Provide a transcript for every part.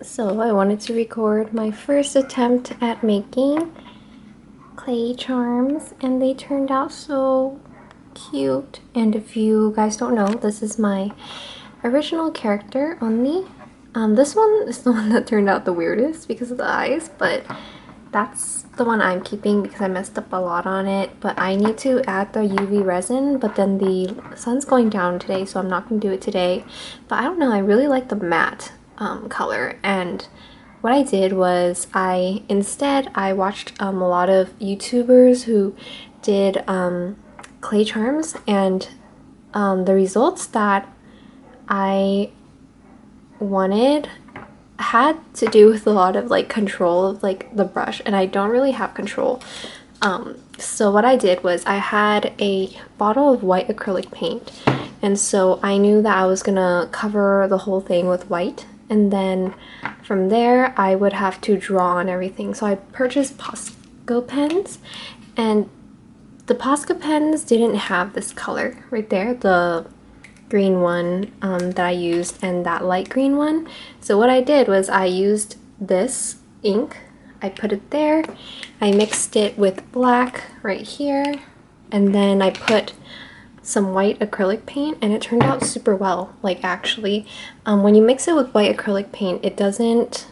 So I wanted to record my first attempt at making clay charms, and they turned out so cute. And if you guys don't know, this is my original character only. This one is the one that turned out the weirdest because of the eyes, but that's the one I'm keeping because I messed up a lot on it. But I need to add the UV resin, but then the sun's going down today, so I'm not going to do it today. But I don't know, I really like the matte color, and what I did was I watched a lot of YouTubers who did clay charms, and the results that I wanted had to do with a lot of like control of like the brush, and I don't really have control. So what I did was I had a bottle of white acrylic paint, and so I knew that I was gonna cover the whole thing with white, and then from there I would have to draw on everything. So I purchased Posca pens, and the Posca pens didn't have this color right there, the green one that I used and that light green one. So what I did was I used this ink, I put it there, I mixed it with black right here, and then I put some white acrylic paint, and it turned out super well. Like, actually, when you mix it with white acrylic paint, it doesn't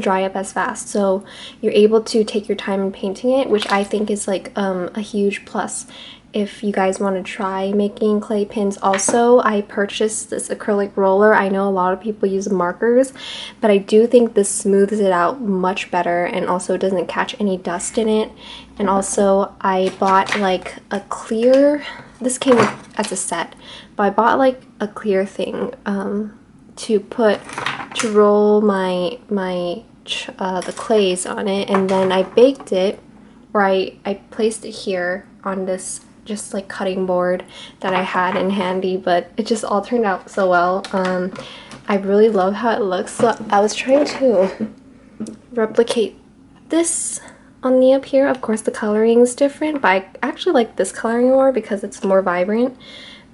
dry up as fast, so you're able to take your time in painting it, which I think is like a huge plus if you guys want to try making clay pins. Also, I purchased this acrylic roller. I know a lot of people use markers, but I do think this smooths it out much better, and also doesn't catch any dust in it. And also I bought like a clear, this came as a set, but I bought like a clear thing to roll the clays on it, and then I baked it, or I placed it here on this just like cutting board that I had in handy, but it just all turned out so well. I really love how it looks, so I was trying to replicate this on the up here. Of course the coloring is different, but I actually like this coloring more because it's more vibrant.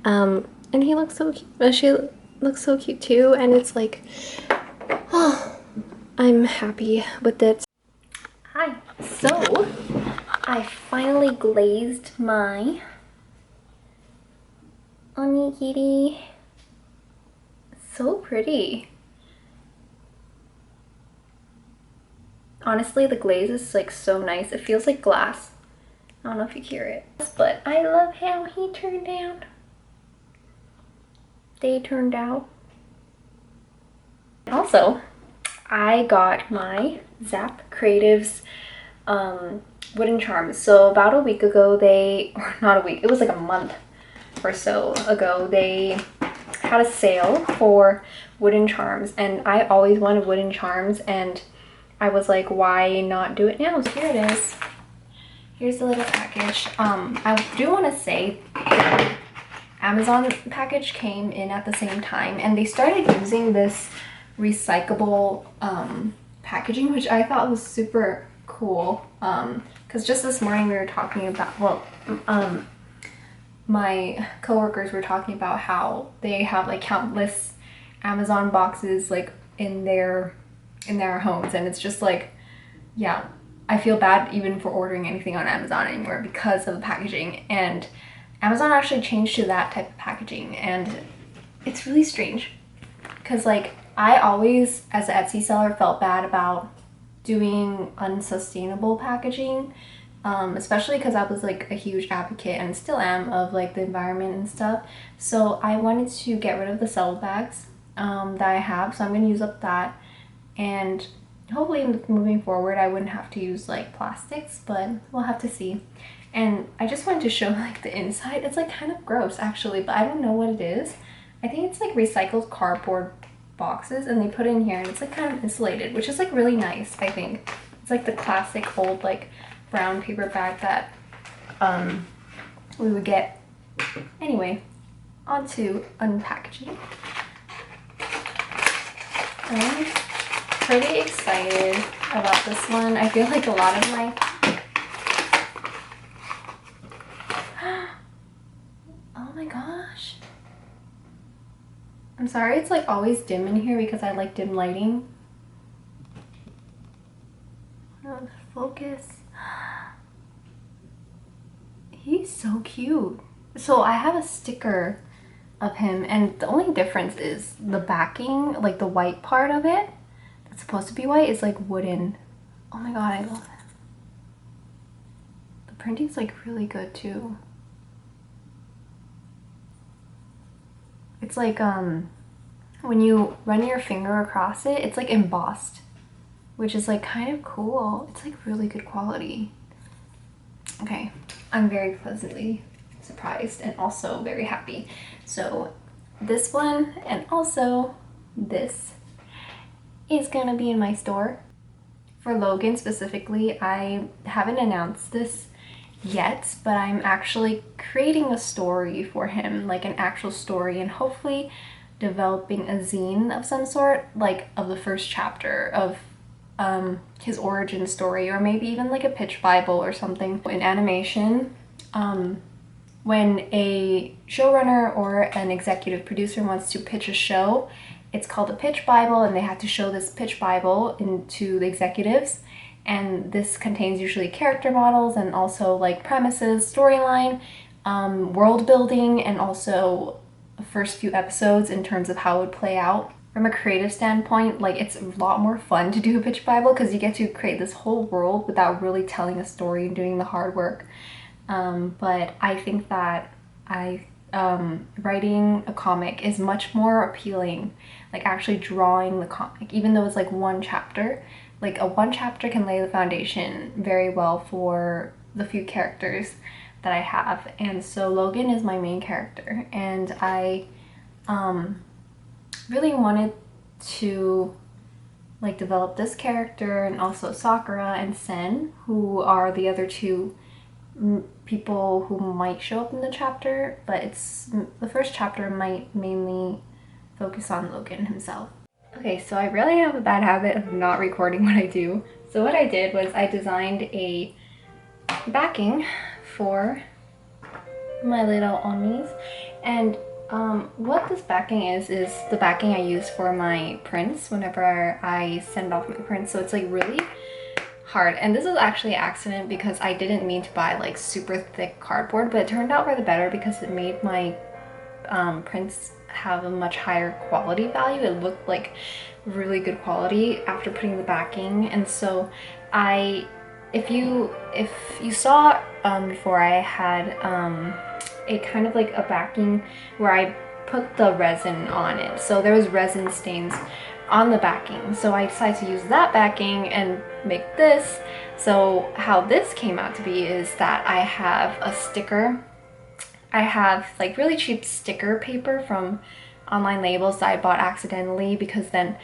And he looks so cute. She looks so cute too, and it's like, oh, I'm happy with it. Hi. So I finally glazed my onigiri. So pretty. Honestly, the glaze is like so nice. It feels like glass. I don't know if you hear it, but I love how he turned out. They turned out. Also, I got my Zap Creatives wooden charms. So about a week ago, or not a week, it was like a month or so ago, they had a sale for wooden charms, and I always wanted wooden charms, and I was like, why not do it now? So here it is. Here's the little package. I do want to say Amazon package came in at the same time, and they started using this recyclable packaging, which I thought was super cool, because just this morning we were talking about, well, my coworkers were talking about how they have like countless Amazon boxes like in their homes, and it's just like, yeah, I feel bad even for ordering anything on Amazon anymore because of the packaging. And Amazon actually changed to that type of packaging, and it's really strange because like I always, as an Etsy seller, felt bad about doing unsustainable packaging, especially because I was like a huge advocate, and still am, of like the environment and stuff. So I wanted to get rid of the cello bags that I have, so I'm going to use up that, and hopefully moving forward I wouldn't have to use like plastics, but we'll have to see. And I just wanted to show like the inside. It's like kind of gross actually, but I don't know what it is. I think it's like recycled cardboard boxes, and they put it in here, and it's like kind of insulated, which is like really nice. I think it's like the classic old like brown paper bag that we would get. Anyway, on to unpackaging. I'm pretty excited about this one. I feel like a lot of my oh my gosh, I'm sorry it's like always dim in here because I like dim lighting. Focus. He's so cute. So I have a sticker of him, and the only difference is the backing, like the white part of it that's supposed to be white, is like wooden. Oh my god, I love it. The printing's like really good too. It's like when you run your finger across it, it's like embossed, which is like kind of cool. It's like really good quality. Okay, I'm very pleasantly surprised and also very happy. So this one and also this is gonna be in my store. For Logan specifically, I haven't announced this yet, but I'm actually creating a story for him, like an actual story, and hopefully developing a zine of some sort, like of the first chapter of his origin story, or maybe even like a pitch Bible or something. In animation, when a showrunner or an executive producer wants to pitch a show, it's called a pitch Bible, and they have to show this pitch Bible into the executives. And this contains usually character models and also like premises, storyline, world building, and also the first few episodes in terms of how it would play out. From a creative standpoint, like it's a lot more fun to do a pitch Bible because you get to create this whole world without really telling a story and doing the hard work. But I think that writing a comic is much more appealing, like actually drawing the comic, even though it's like one chapter. Like a one chapter can lay the foundation very well for the few characters that I have. And so Logan is my main character, and I really wanted to like develop this character, and also Sakura and Sen, who are the other two people who might show up in the chapter, but it's the first chapter might mainly focus on Logan himself. Okay, so I really have a bad habit of not recording what I do. So what I did was I designed a backing for my little Onis, and what this backing is the backing I use for my prints whenever I send off my prints. So it's like really hard, and this is actually an accident because I didn't mean to buy like super thick cardboard, but it turned out for the better because it made my prints have a much higher quality value. It looked like really good quality after putting the backing. And so if you saw before, I had a kind of like a backing where I put the resin on it, so there was resin stains on the backing, so I decided to use that backing and make this. So how this came out to be is that I have a sticker. I have like really cheap sticker paper from online labels that I bought accidentally, because then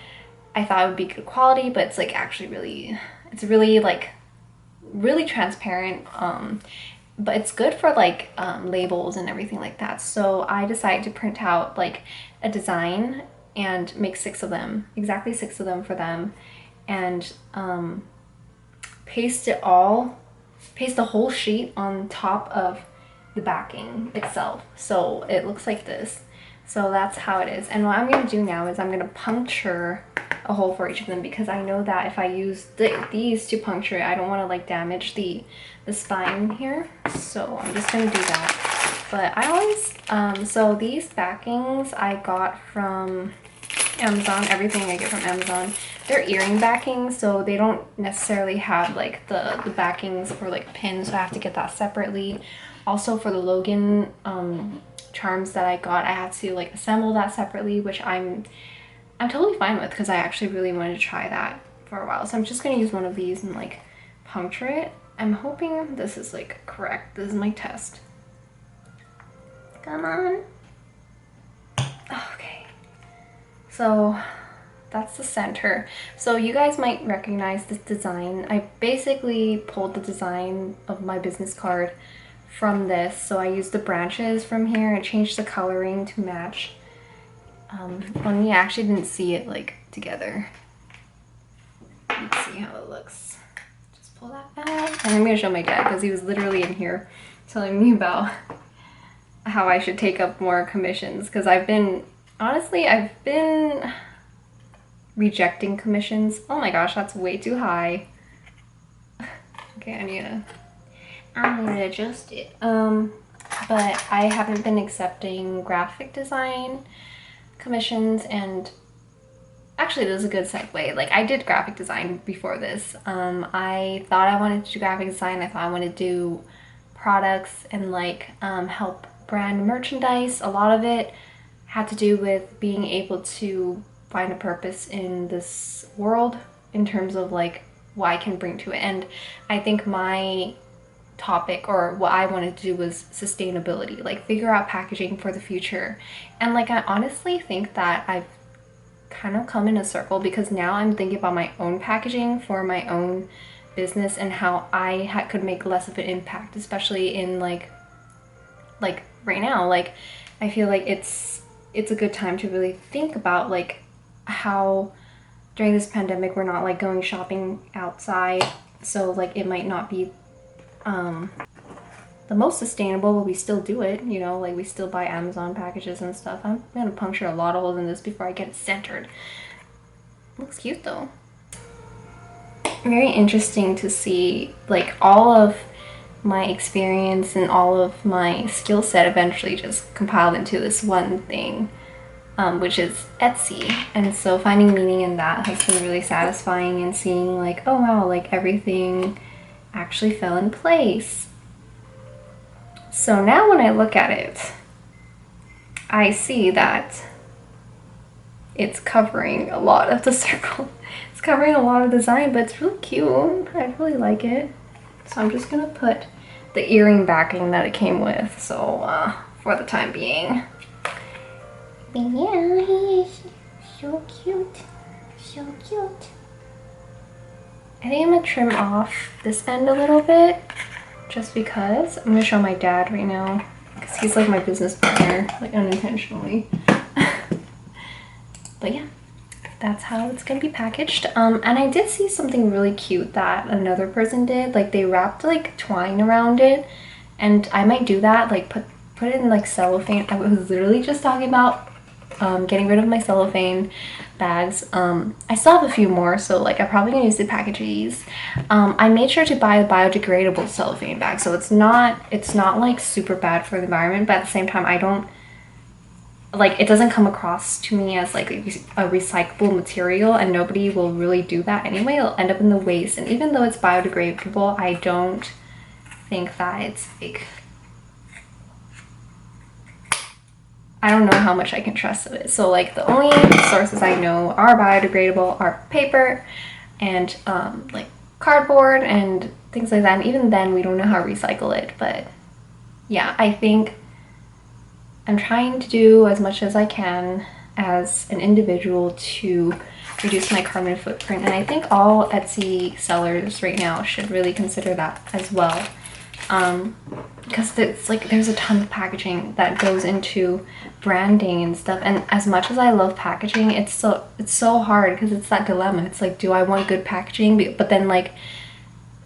I thought it would be good quality, but it's like actually it's really like really transparent, but it's good for like labels and everything like that. So I decided to print out like a design and make 6 of them, exactly 6 of them for them, and paste the whole sheet on top of the backing itself, so it looks like this. So that's how it is. And what I'm gonna do now is I'm gonna puncture a hole for each of them, because I know that if I use these to puncture it, I don't want to like damage the spine here. So I'm just gonna do that. But I always so these backings I got from Amazon. Everything I get from Amazon, they're earring backings, so they don't necessarily have like the backings for like pins, so I have to get that separately. Also for the Logan charms that I got, I had to like assemble that separately, which I'm totally fine with, because I actually really wanted to try that for a while. So I'm just gonna use one of these and like puncture it. I'm hoping this is like correct. This is my test. Come on. Okay. So that's the center. So you guys might recognize this design. I basically pulled the design of my business card from this. So I used the branches from here and changed the coloring to match. When you actually didn't see it like together. You can see how it looks. Just pull that back. And I'm gonna show my dad, because he was literally in here telling me about how I should take up more commissions, because I've been Honestly, I've been rejecting commissions. Oh my gosh, that's way too high. Okay, I need to adjust it. But I haven't been accepting graphic design commissions, and actually this is a good segue. Like, I did graphic design before this. I thought I wanted to do graphic design. I thought I wanted to do products and like help brand merchandise. A lot of it had to do with being able to find a purpose in this world in terms of like what I can bring to it. And I think my topic, or what I wanted to do, was sustainability, like figure out packaging for the future. And like, I honestly think that I've kind of come in a circle, because now I'm thinking about my own packaging for my own business and how I could make less of an impact, especially in like right now. Like, I feel like it's a good time to really think about like how during this pandemic we're not like going shopping outside, so like it might not be the most sustainable, but we still do it, you know, like we still buy Amazon packages and stuff. I'm gonna puncture a lot of holes in this before I get it centered. Looks cute though. Very interesting to see like all of my experience and all of my skill set eventually just compiled into this one thing, which is Etsy. And so finding meaning in that has been really satisfying, and seeing like, oh wow, like everything actually fell in place. So now when I look at it, I see that it's covering a lot of the circle. It's covering a lot of design, but it's really cute. I really like it. So I'm just gonna put the earring backing that it came with, so for the time being. But yeah, he is so cute. So cute. I think I'm gonna trim off this end a little bit, just because. I'm gonna show my dad right now, because he's like my business partner, like unintentionally. But yeah, that's how it's gonna be packaged. And I did see something really cute that another person did. Like, they wrapped like twine around it, and I might do that, like put it in like cellophane. I was literally just talking about getting rid of my cellophane bags. I still have a few more, so like I'm probably gonna use the packages. I made sure to buy a biodegradable cellophane bag, so it's not like super bad for the environment, but at the same time I don't like, it doesn't come across to me as like a recyclable material, and nobody will really do that anyway. It'll end up in the waste, and even though it's biodegradable, I don't think that it's like, I don't know how much I can trust of it. So like, the only sources I know are biodegradable are paper and like cardboard and things like that, and even then we don't know how to recycle it. But yeah, I think I'm trying to do as much as I can as an individual to reduce my carbon footprint, and I think all Etsy sellers right now should really consider that as well, because it's like there's a ton of packaging that goes into branding and stuff, and as much as I love packaging, it's so hard, because it's that dilemma. It's like, do I want good packaging? But then like,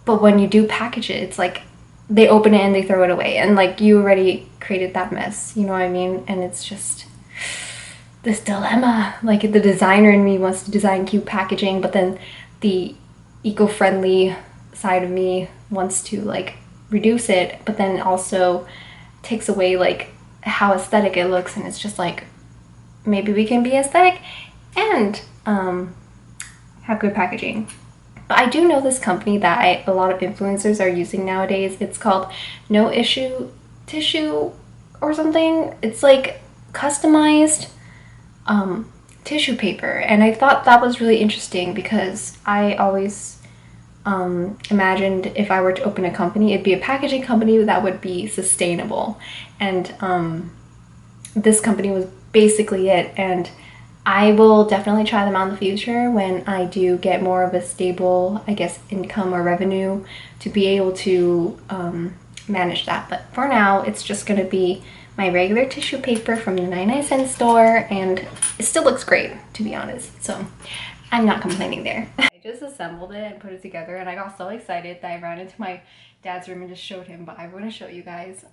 but when you do package it, it's like they open it and they throw it away, and like you already created that mess, you know what I mean? And it's just this dilemma. Like, the designer in me wants to design cute packaging, but then the eco-friendly side of me wants to like reduce it, but then also takes away like how aesthetic it looks. And it's just like, maybe we can be aesthetic and have good packaging. But I do know this company that a lot of influencers are using nowadays. It's called No Issue Tissue or something. It's like customized tissue paper, and I thought that was really interesting, because I always imagined if I were to open a company, it'd be a packaging company that would be sustainable, and this company was basically it. And I will definitely try them out in the future when I do get more of a stable, I guess, income or revenue to be able to manage that. But for now, it's just going to be my regular tissue paper from the 99-cent store, and it still looks great, to be honest. So I'm not complaining there. I just assembled it and put it together, and I got so excited that I ran into my dad's room and just showed him, but I want to show you guys.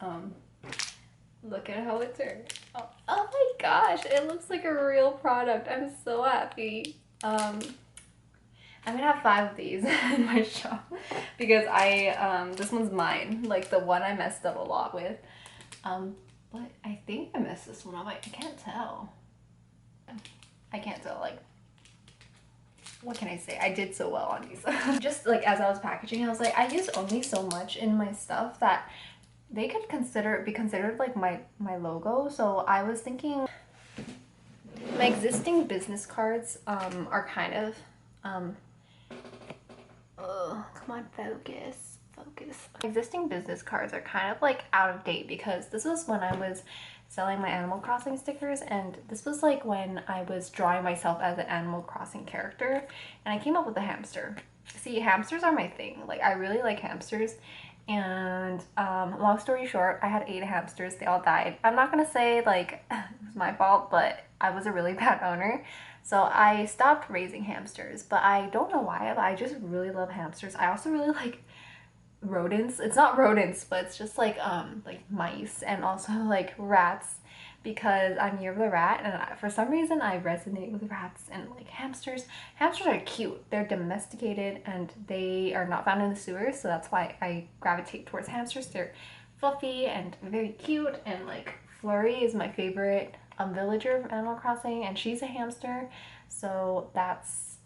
Look at how it turned. Oh, oh my gosh, it looks like a real product. I'm so happy. I'm gonna have 5 of these in my shop because this one's mine, like the one I messed up a lot with. But I think I messed this one up. I can't tell. I can't tell, like, what can I say? I did so well on these. Just like as I was packaging, I was like, I use only so much in my stuff that they could be considered like my logo. So I was thinking my existing business cards are kind of come on, focus. Existing business cards are kind of like out of date because this was when I was selling my Animal Crossing stickers, and this was like when I was drawing myself as an Animal Crossing character, and I came up with a hamster. See, hamsters are my thing. Like, I really like hamsters. And long story short, I had 8 hamsters. They all died. I'm not gonna say like it was my fault, but I was a really bad owner. So I stopped raising hamsters, but I don't know why, but I just really love hamsters. I also really like rodents. It's not rodents, but it's just like mice and also like rats because I'm near the rat, and for some reason I resonate with rats and like hamsters. Hamsters are cute. They're domesticated and they are not found in the sewers, so that's why I gravitate towards hamsters. They're fluffy and very cute, and like Flurry is my favorite villager from Animal Crossing, and she's a hamster, so that's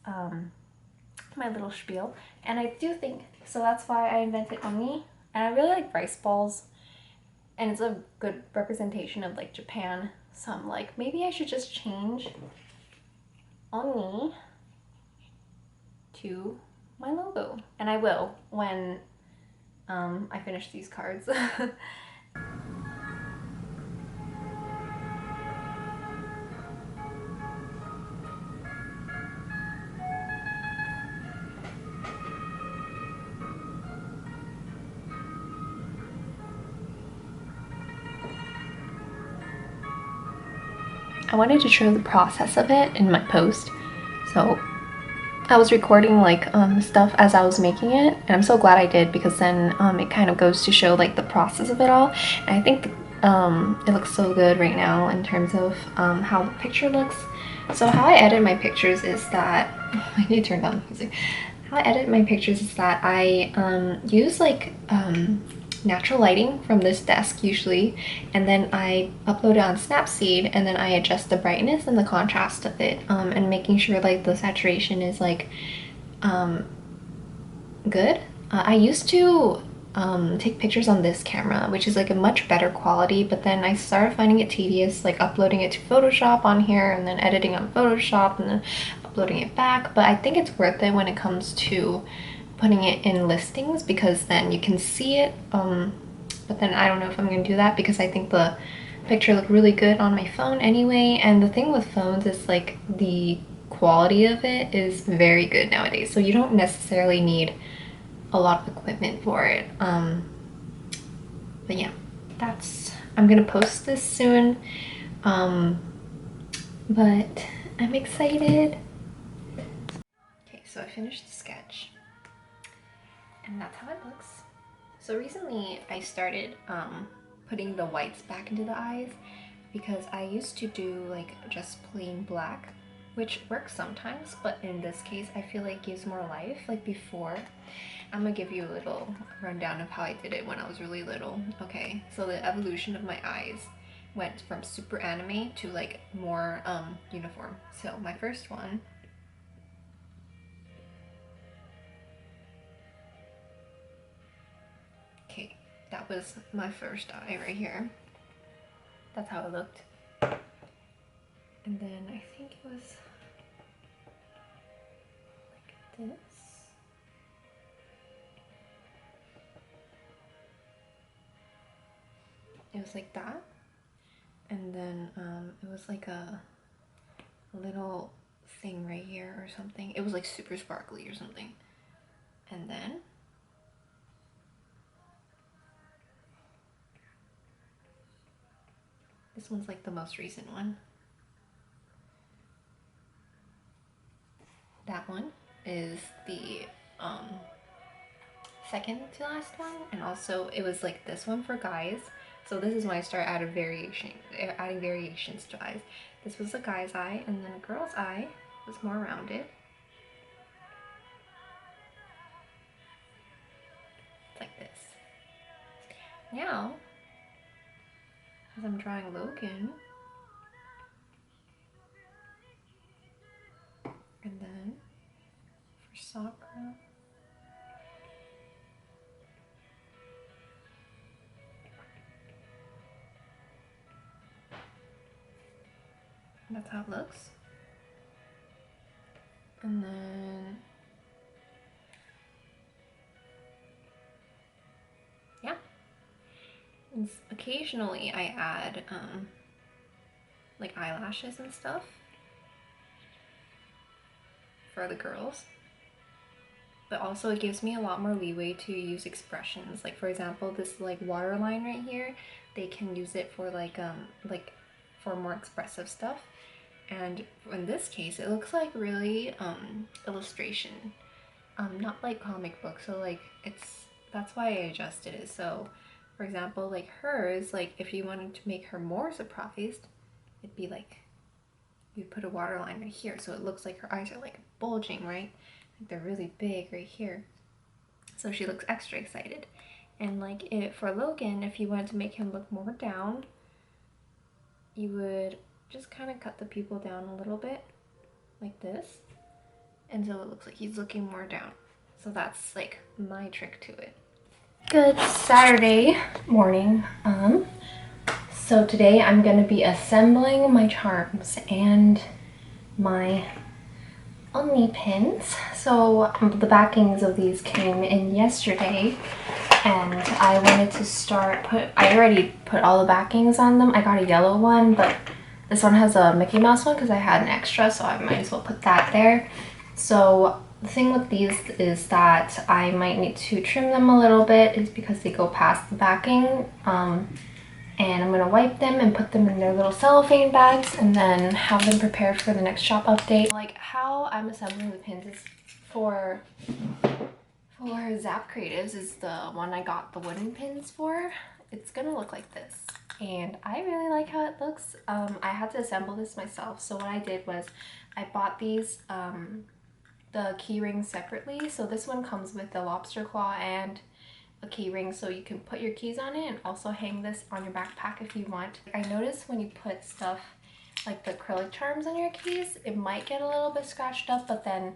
my little spiel. And I do think, so that's why I invented Oni. And I really like rice balls, and it's a good representation of like Japan. So I'm like, maybe I should just change Oni to my logo. And I will when I finish these cards. I wanted to show the process of it in my post. So I was recording like stuff as I was making it, and I'm so glad I did because then it kind of goes to show like the process of it all. And I think it looks so good right now in terms of how the picture looks. So how I edit my pictures is that I need to turn down the music. How I edit my pictures is that I use like natural lighting from this desk usually, and then I upload it on Snapseed, and then I adjust the brightness and the contrast of it, and making sure like the saturation is like good. I used to take pictures on this camera, which is like a much better quality, but then I started finding it tedious, like uploading it to Photoshop on here and then editing on Photoshop and then uploading it back. But I think it's worth it when it comes to putting it in listings because then you can see it. But then I don't know if I'm gonna do that because I think the picture looked really good on my phone anyway. And the thing with phones is like the quality of it is very good nowadays, so you don't necessarily need a lot of equipment for it. But yeah, I'm gonna post this soon. But I'm excited. Okay, so I finished the sketch, and that's how it looks. So recently I started putting the whites back into the eyes because I used to do like just plain black, which works sometimes, but in this case I feel like gives more life. Like before, I'm gonna give you a little rundown of how I did it when I was really little. Okay, so the evolution of my eyes went from super anime to like more uniform. So my first one, okay, that was my first eye right here. That's how it looked. And then I think it was like this. It was like that. And then it was like a little thing right here or something. It was like super sparkly or something. And then this one's like the most recent one. That one is the second to last one, and also it was like this one for guys, So this is when I start adding variations to eyes. This was a guy's eye, and then a girl's eye was more rounded. Like this. Now, as I'm drawing Logan, and then for Sakura, that's how it looks. And then, yeah. And occasionally I add like eyelashes and stuff for the girls. But also it gives me a lot more leeway to use expressions. Like for example, this like waterline right here, they can use it for like for more expressive stuff. And in this case, it looks like really illustration, not like comic book. So like that's why I adjusted it. So for example, like hers, like if you wanted to make her more surprised, it'd be like you put a waterline right here, so it looks like her eyes are like bulging, right? Like they're really big right here. So she looks extra excited. And like for Logan, if you wanted to make him look more down, you would just kind of cut the pupil down a little bit, like this, until it looks like he's looking more down. So that's like my trick to it. Good Saturday morning. So today I'm going to be assembling my charms and my only pins. So the backings of these came in yesterday, and I wanted to I already put all the backings on them. I got a yellow one, but this one has a Mickey Mouse one because I had an extra, so I might as well put that there. So the thing with these is that I might need to trim them a little bit. It's because they go past the backing. And I'm going to wipe them and put them in their little cellophane bags and then have them prepared for the next shop update. Like how I'm assembling the pins is for Zap Creatives is the one I got the wooden pins for. It's going to look like this. And I really like how it looks. I had to assemble this myself. So what I did was I bought these, the key rings separately. So this one comes with the lobster claw and a key ring, so you can put your keys on it and also hang this on your backpack if you want. I noticed when you put stuff like the acrylic charms on your keys, it might get a little bit scratched up, but then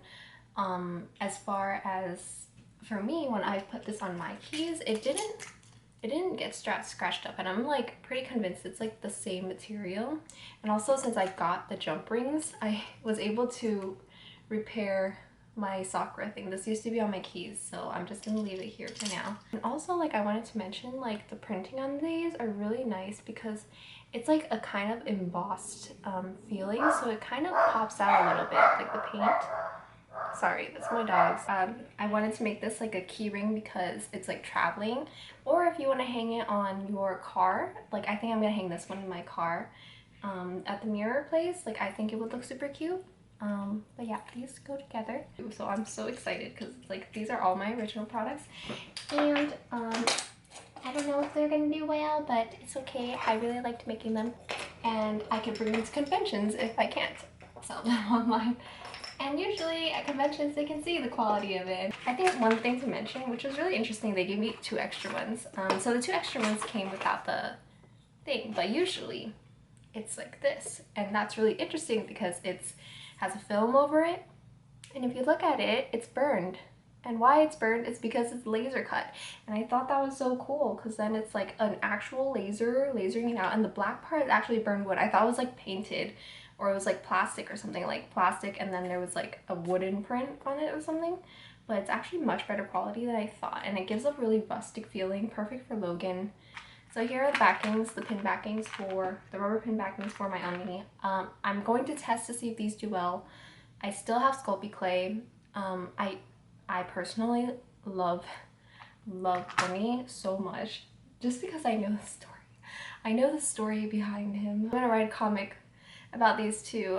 as far as for me, when I put this on my keys, it didn't get scratched up, and I'm like pretty convinced it's like the same material. And also, since I got the jump rings, I was able to repair my Sakura thing. This used to be on my keys, so I'm just gonna leave it here for now. And also, like, I wanted to mention, like, the printing on these are really nice because it's like a kind of embossed feeling, so it kind of pops out a little bit, like the paint. Sorry, that's my dogs. I wanted to make this like a key ring because it's like traveling, or if you want to hang it on your car, like I think I'm gonna hang this one in my car at the mirror place. Like I think it would look super cute. But yeah, these go together. So I'm so excited because like these are all my original products, and I don't know if they're gonna do well, but it's okay. I really liked making them, and I could bring them to conventions if I can't sell them online. And usually at conventions they can see the quality of it. I think one thing to mention, which was really interesting, they gave me 2 extra ones. So the 2 extra ones came without the thing, but usually it's like this, and that's really interesting because it's has a film over it, and if you look at it, it's burned. And why it's burned is because it's laser cut, and I thought that was so cool because then it's like an actual lasering it out, and the black part is actually burned wood. I thought it was like painted, or it was like plastic or something, like plastic and then there was like a wooden print on it or something, but it's actually much better quality than I thought, and it gives a really rustic feeling, perfect for Logan. So here are the backings, the pin backings for, the rubber pin backings for my Uni. I'm going to test to see if these do well. I still have Sculpey clay. I personally love Uni so much, just because I know the story. I know the story behind him. I'm gonna write a comic about these two.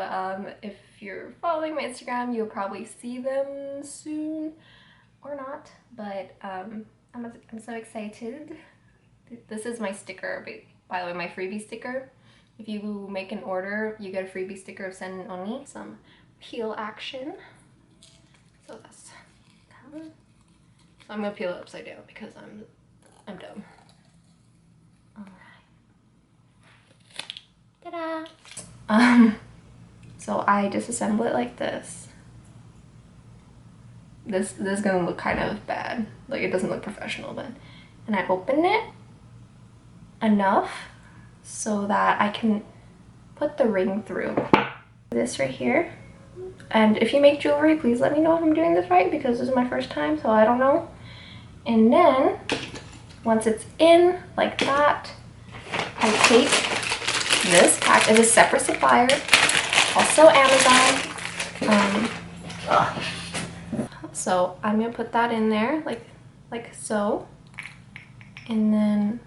If you're following my Instagram, you'll probably see them soon, or not, but I'm so excited. This is my sticker, by the way, my freebie sticker. If you make an order, you get a freebie sticker of Sen Oni. Some peel action. So that's kind of, so I'm gonna peel it upside down because I'm dumb. Alright. Ta-da! So I disassemble it like this. This is gonna look kind of bad. Like, it doesn't look professional, but, and I open it enough so that I can put the ring through. This right here. And if you make jewelry, please let me know if I'm doing this right, because this is my first time, so I don't know. And then once it's in like that, I take this pack. It's a separate supplier, also Amazon. So I'm gonna put that in there like so, and then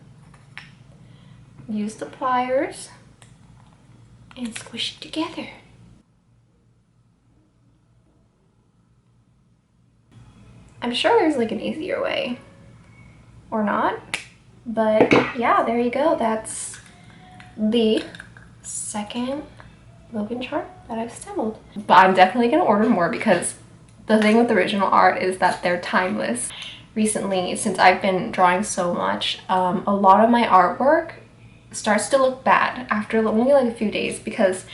use the pliers and squish it together. I'm sure there's like an easier way, or not, but yeah, there you go. That's the second Logan charm that I've assembled. But I'm definitely gonna order more, because the thing with original art is that they're timeless. Recently, since I've been drawing so much, a lot of my artwork starts to look bad after only like a few days, because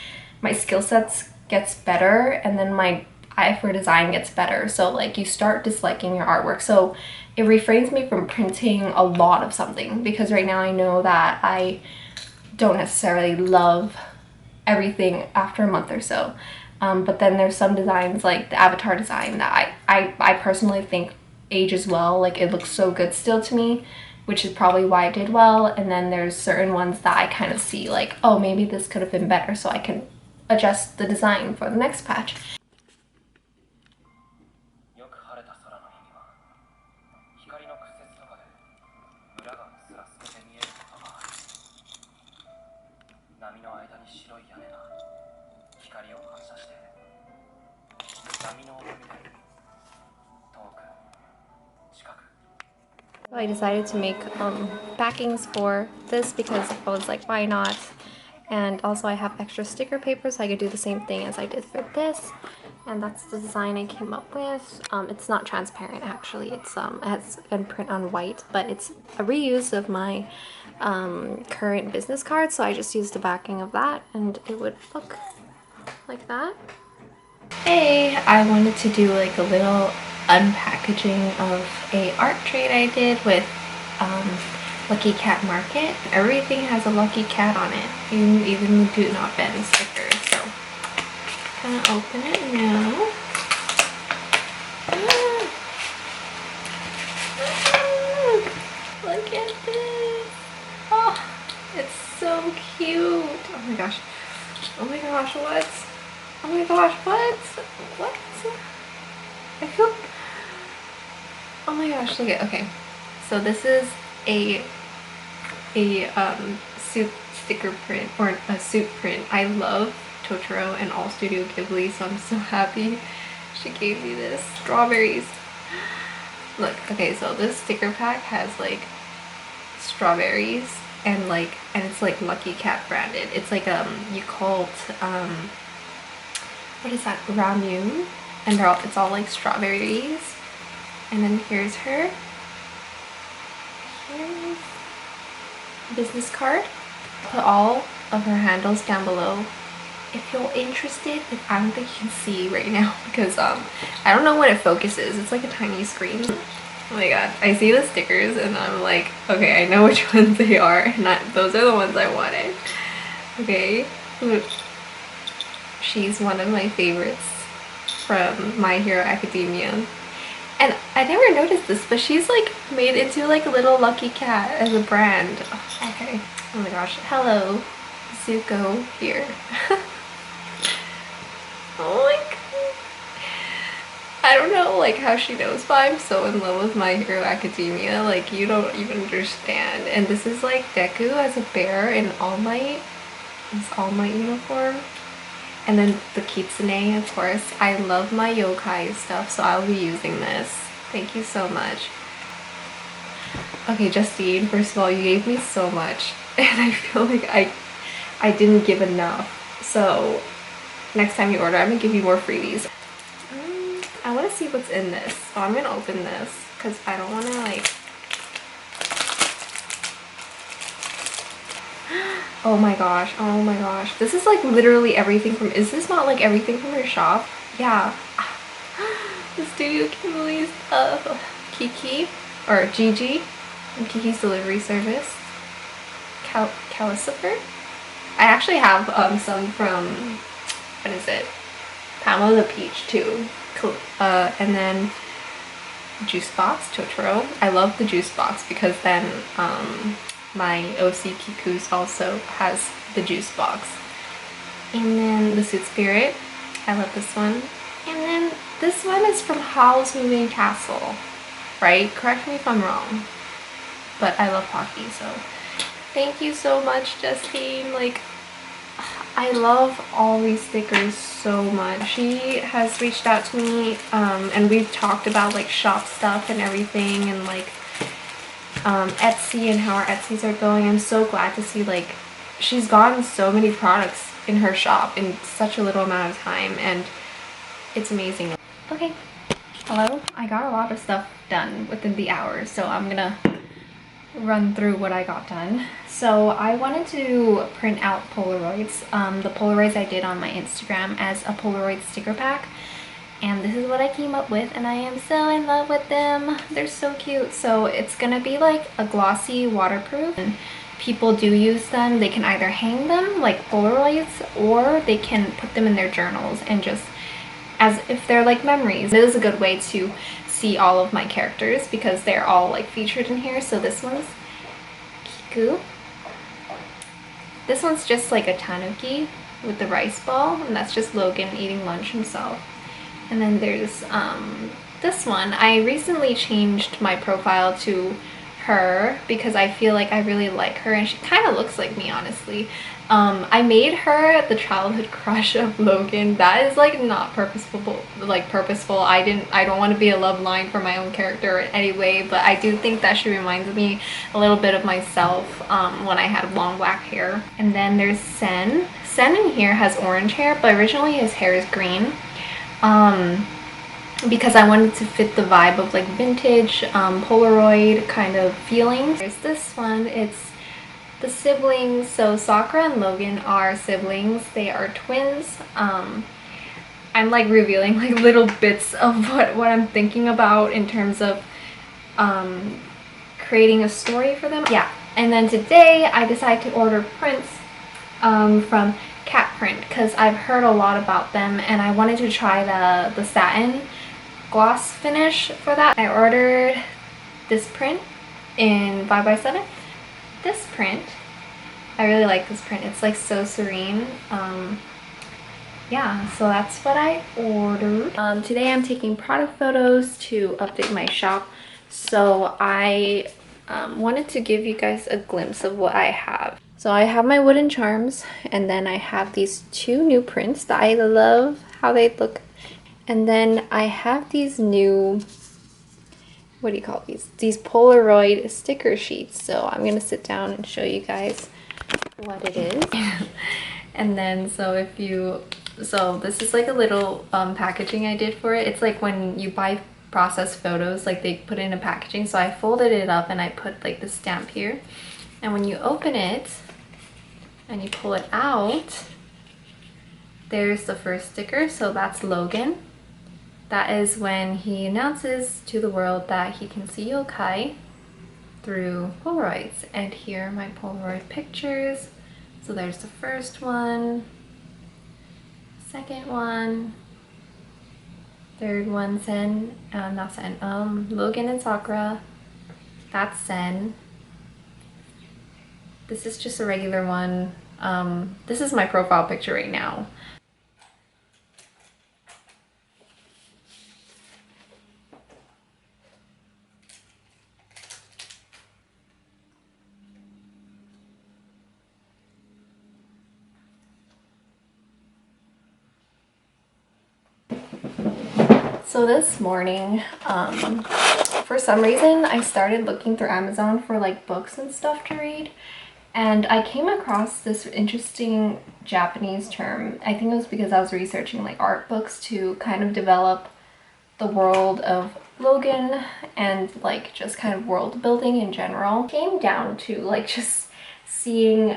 my skill sets gets better and then my eye for design gets better. So like, you start disliking your artwork. So it refrains me from printing a lot of something, because right now I know that I don't necessarily love everything after a month or so. But then there's some designs, like the avatar design, that I personally think ages well. Like, it looks so good still to me, which is probably why I did well. And then there's certain ones that I kind of see like, oh, maybe this could have been better, so I can adjust the design for the next patch. So I decided to make backings for this, because I was like, why not? And also I have extra sticker paper, so I could do the same thing as I did for this. And that's the design I came up with. It's not transparent, actually. It's it has been print on white, but it's a reuse of my current business card, so I just used the backing of that, and it would look like that. Hey, I wanted to do like a little unpackaging of a art trade I did with Lucky Cat Market. Everything has a lucky cat on it, even the Do Not Bend sticker. So I'm gonna open it now. Look at this. Oh, it's so cute. Oh my gosh. Oh my gosh, what? Oh my gosh, what? What? I feel... Oh my gosh, look at... Okay. So this is a suit sticker print, or a suit print. I love Totoro and all Studio Ghibli, so I'm so happy she gave me this. Strawberries. Look, okay, so this sticker pack has like strawberries and it's like Lucky Cat branded. It's like Yakult, what is that, ramen, and it's all like strawberries. And then here's her business card. Put all of her handles down below if you're interested. I don't think you can see right now because I don't know when it focuses. It's like a tiny screen. Oh my god, I see the stickers and I'm like, okay, I know which ones they are, and those are the ones I wanted. Okay, look. She's one of my favorites from My Hero Academia. And I never noticed this, but she's like made into like a little Lucky Cat as a brand. Oh, okay. Oh my gosh. Hello, Zuko here. Oh my god. I don't know like how she knows, but I'm so in love with My Hero Academia. Like, you don't even understand. And this is like Deku as a bear in All Might. His All Might uniform. And then the kitsune, of course. I love my yokai stuff, so I'll be using this. Thank you so much. Okay, Justine, first of all, you gave me so much, and I feel like I didn't give enough. So next time you order, I'm gonna give you more freebies. I want to see what's in this. So I'm gonna open this because I don't want to like. Oh my gosh! Oh my gosh! This is like literally everything from. Is this not like everything from your shop? Yeah. The Studio Kimberly's Kiki or Gigi and Kiki's delivery service. Calcifer. I actually have some from, what is it? Pamela the Peach too. And then juice box Totoro. I love the juice box because then my OC Kiku's also has the juice box. And then the Sweet Spirit. I love this one. And then this one is from Howl's Moving Castle, right? Correct me if I'm wrong. But I love Pocky, so thank you so much, Justine. Like, I love all these stickers so much. She has reached out to me and we've talked about like shop stuff and everything, and like Etsy and how our Etsy's are going. I'm so glad to see like she's gotten so many products in her shop in such a little amount of time, and it's amazing. Okay, hello. I got a lot of stuff done within the hour, so I'm gonna run through what I got done. So I wanted to print out Polaroids, the Polaroids I did on my Instagram as a Polaroid sticker pack, and this is what I came up with, and I am so in love with them. They're so cute. So it's gonna be like a glossy waterproof, and people do use them. They can either hang them like Polaroids, or they can put them in their journals and just as if they're like memories. It is a good way to see all of my characters because they're all like featured in here. So this one's Kiku. This one's just like a tanuki with the rice ball, and that's just Logan eating lunch himself. And then there's this one. I recently changed my profile to her because I feel like I really like her, and she kind of looks like me, honestly. I made her the childhood crush of Logan. That is like not purposeful, I don't want to be a love line for my own character in any way, but I do think that she reminds me a little bit of myself when I had long black hair. And then there's Sen. Sen in here has orange hair, but originally his hair is green. Because I wanted to fit the vibe of like vintage Polaroid kind of feelings. There's this one. It's the siblings. So Sakura and Logan are siblings. They are twins. I'm like revealing like little bits of what I'm thinking about in terms of creating a story for them. Yeah. And then today I decided to order prints from Cat Print because I've heard a lot about them, and I wanted to try the satin gloss finish for that. I ordered this print in 5x7. This print, I really like this print. It's like so serene. Yeah, so that's what I ordered. Today I'm taking product photos to update my shop. So I wanted to give you guys a glimpse of what I have. So I have my wooden charms, and then I have these two new prints that I love how they look. And then I have these new, what do you call these? These Polaroid sticker sheets. So I'm gonna sit down and show you guys what it is. And then so this is like a little packaging I did for it. It's like when you buy processed photos, like they put it in a packaging. So I folded it up and I put like the stamp here. And when you open it and you pull it out, there's the first sticker. So that's Logan. That is when he announces to the world that he can see yokai through Polaroids. And here are my Polaroid pictures. So there's the first one, second one, third one, Sen, not Sen, Logan and Sakura. That's Sen. This is just a regular one. This is my profile picture right now. So this morning, for some reason, I started looking through Amazon for like books and stuff to read, and I came across this interesting Japanese term. I think it was because I was researching like art books to kind of develop the world of Logan and like just kind of world building in general. It came down to like just seeing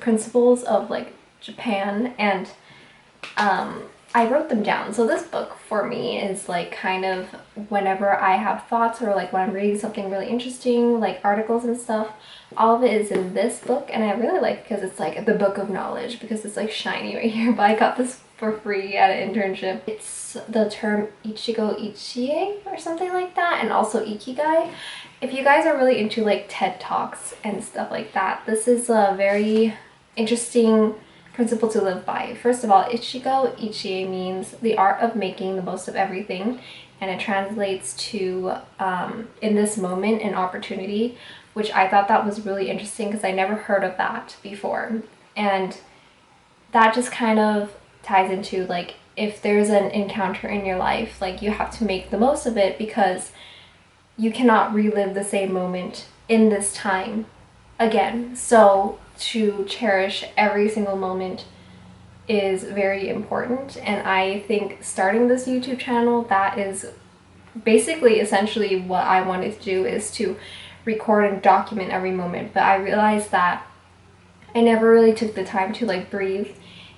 principles of like Japan, and I wrote them down. So this book for me is like kind of whenever I have thoughts or like when I'm reading something really interesting, like articles and stuff, all of it is in this book, and I really like it because it's like the book of knowledge because it's like shiny right here. But I got this for free at an internship. It's the term Ichigo Ichie or something like that, and also Ikigai. If you guys are really into like TED Talks and stuff like that, this is a very interesting principle to live by. First of all, Ichigo Ichie means the art of making the most of everything, and it translates to in this moment an opportunity, which I thought that was really interesting because I never heard of that before. And that just kind of ties into like if there's an encounter in your life, like you have to make the most of it because you cannot relive the same moment in this time again. So to cherish every single moment is very important, and I think starting this YouTube channel, that is basically essentially what I wanted to do, is to record and document every moment. But I realized that I never really took the time to like breathe,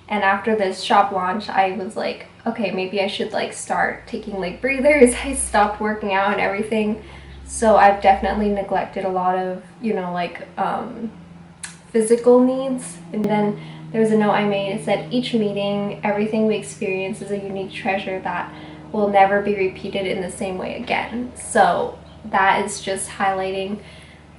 and after this shop launch I was like, okay, maybe I should like start taking like breathers. I stopped working out and everything, so I've definitely neglected a lot of, you know, like physical needs. And then there was a note I made. It said, each meeting, everything we experience is a unique treasure that will never be repeated in the same way again. So that is just highlighting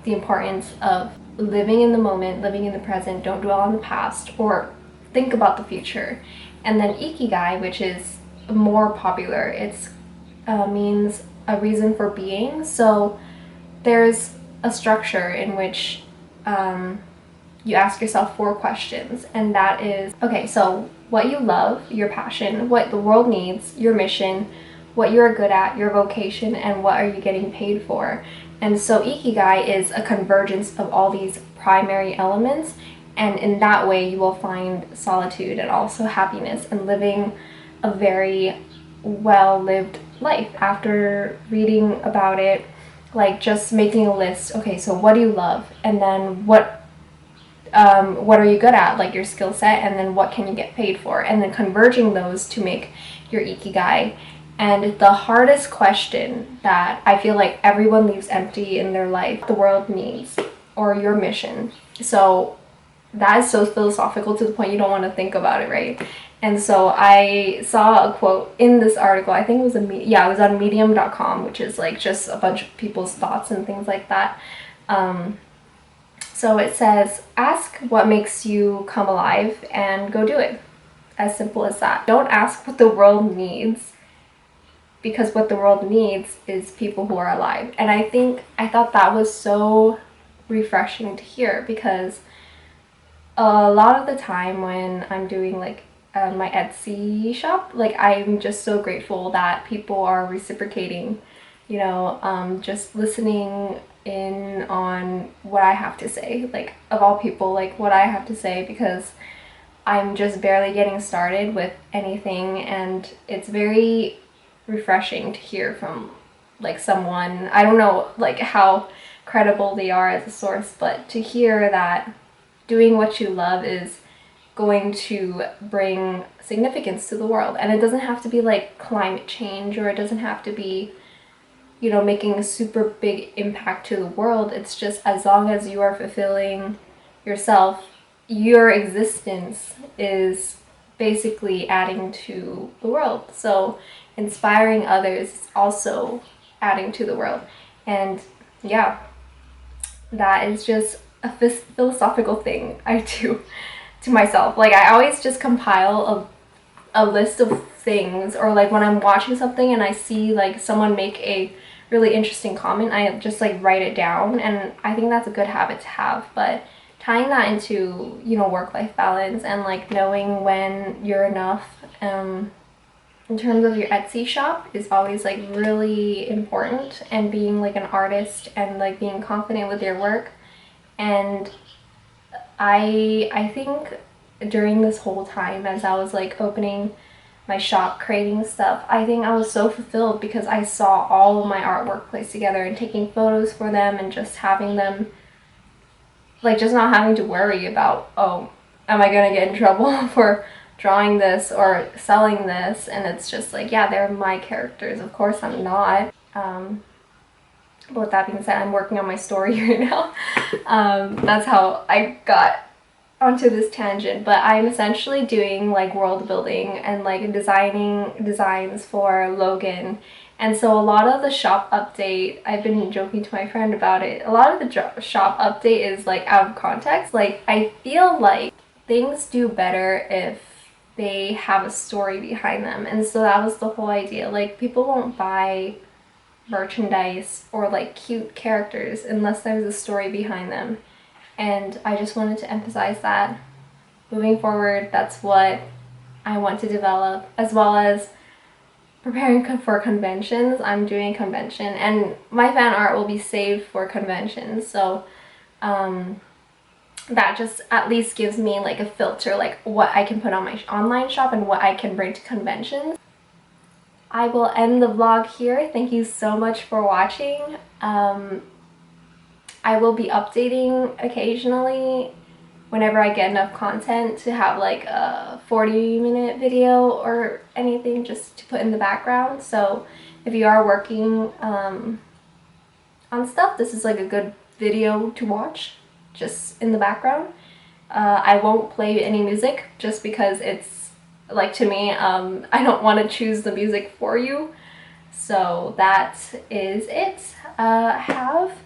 the importance of living in the moment, living in the present. Don't dwell on the past or think about the future. And then Ikigai, which is more popular, it's means a reason for being. So there's a structure in which you ask yourself 4 questions, and that is, okay, so what you love, your passion, what the world needs, your mission, what you're good at, your vocation, and what are you getting paid for. And so Ikigai is a convergence of all these primary elements, and in that way you will find solitude and also happiness and living a very well-lived life. After reading about it, like just making a list, okay, so what do you love, and then what are you good at, like your skill set, and then what can you get paid for, and then converging those to make your Ikigai. And the hardest question that I feel like everyone leaves empty in their life, the world needs, or your mission. So that is so philosophical to the point you don't want to think about it, right? And so I saw a quote in this article. I think it was it was on medium.com, which is like just a bunch of people's thoughts and things like that. So it says, ask what makes you come alive and go do it. As simple as that. Don't ask what the world needs, because what the world needs is people who are alive. And I thought that was so refreshing to hear, because a lot of the time when I'm doing like my Etsy shop, like I'm just so grateful that people are reciprocating, you know, just listening in on what I have to say, like of all people, like what I have to say, because I'm just barely getting started with anything, and it's very refreshing to hear from like someone, I don't know like how credible they are as a source, but to hear that doing what you love is going to bring significance to the world. And it doesn't have to be like climate change, or it doesn't have to be, you know, making a super big impact to the world. It's just as long as you are fulfilling yourself, your existence is basically adding to the world. So inspiring others is also adding to the world. And yeah, that is just a philosophical thing I do to myself. Like I always just compile a list of things, or like when I'm watching something and I see like someone make a really interesting comment, I just like write it down, and I think that's a good habit to have. But tying that into, you know, work-life balance and like knowing when you're enough, in terms of your Etsy shop is always like really important, and being like an artist and like being confident with your work. And I think during this whole time as I was like opening my shop, creating stuff, I think I was so fulfilled because I saw all of my artwork placed together and taking photos for them and just having them, like, just not having to worry about, oh, am I gonna get in trouble for drawing this or selling this? And it's just like, yeah, they're my characters. Of course I'm not. But with that being said, I'm working on my story right now. That's how I got onto this tangent, but I'm essentially doing like world building and like designing designs for Logan. And so a lot of the shop update, I've been joking to my friend about it, a lot of the shop update is like out of context. Like, I feel like things do better if they have a story behind them. And so that was the whole idea. Like, people won't buy merchandise or like cute characters unless there's a story behind them. And I just wanted to emphasize that moving forward, that's what I want to develop, as well as preparing for conventions. I'm doing a convention, and my fan art will be saved for conventions. So that just at least gives me like a filter, like what I can put on my online shop and what I can bring to conventions. I will end the vlog here. Thank you so much for watching. I will be updating occasionally whenever I get enough content to have like a 40-minute video or anything just to put in the background. So if you are working on stuff, this is like a good video to watch just in the background. I won't play any music just because it's like, to me, I don't want to choose the music for you. So that is it. Have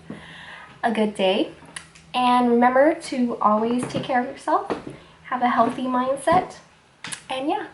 a good day, and remember to always take care of yourself, have a healthy mindset, and yeah.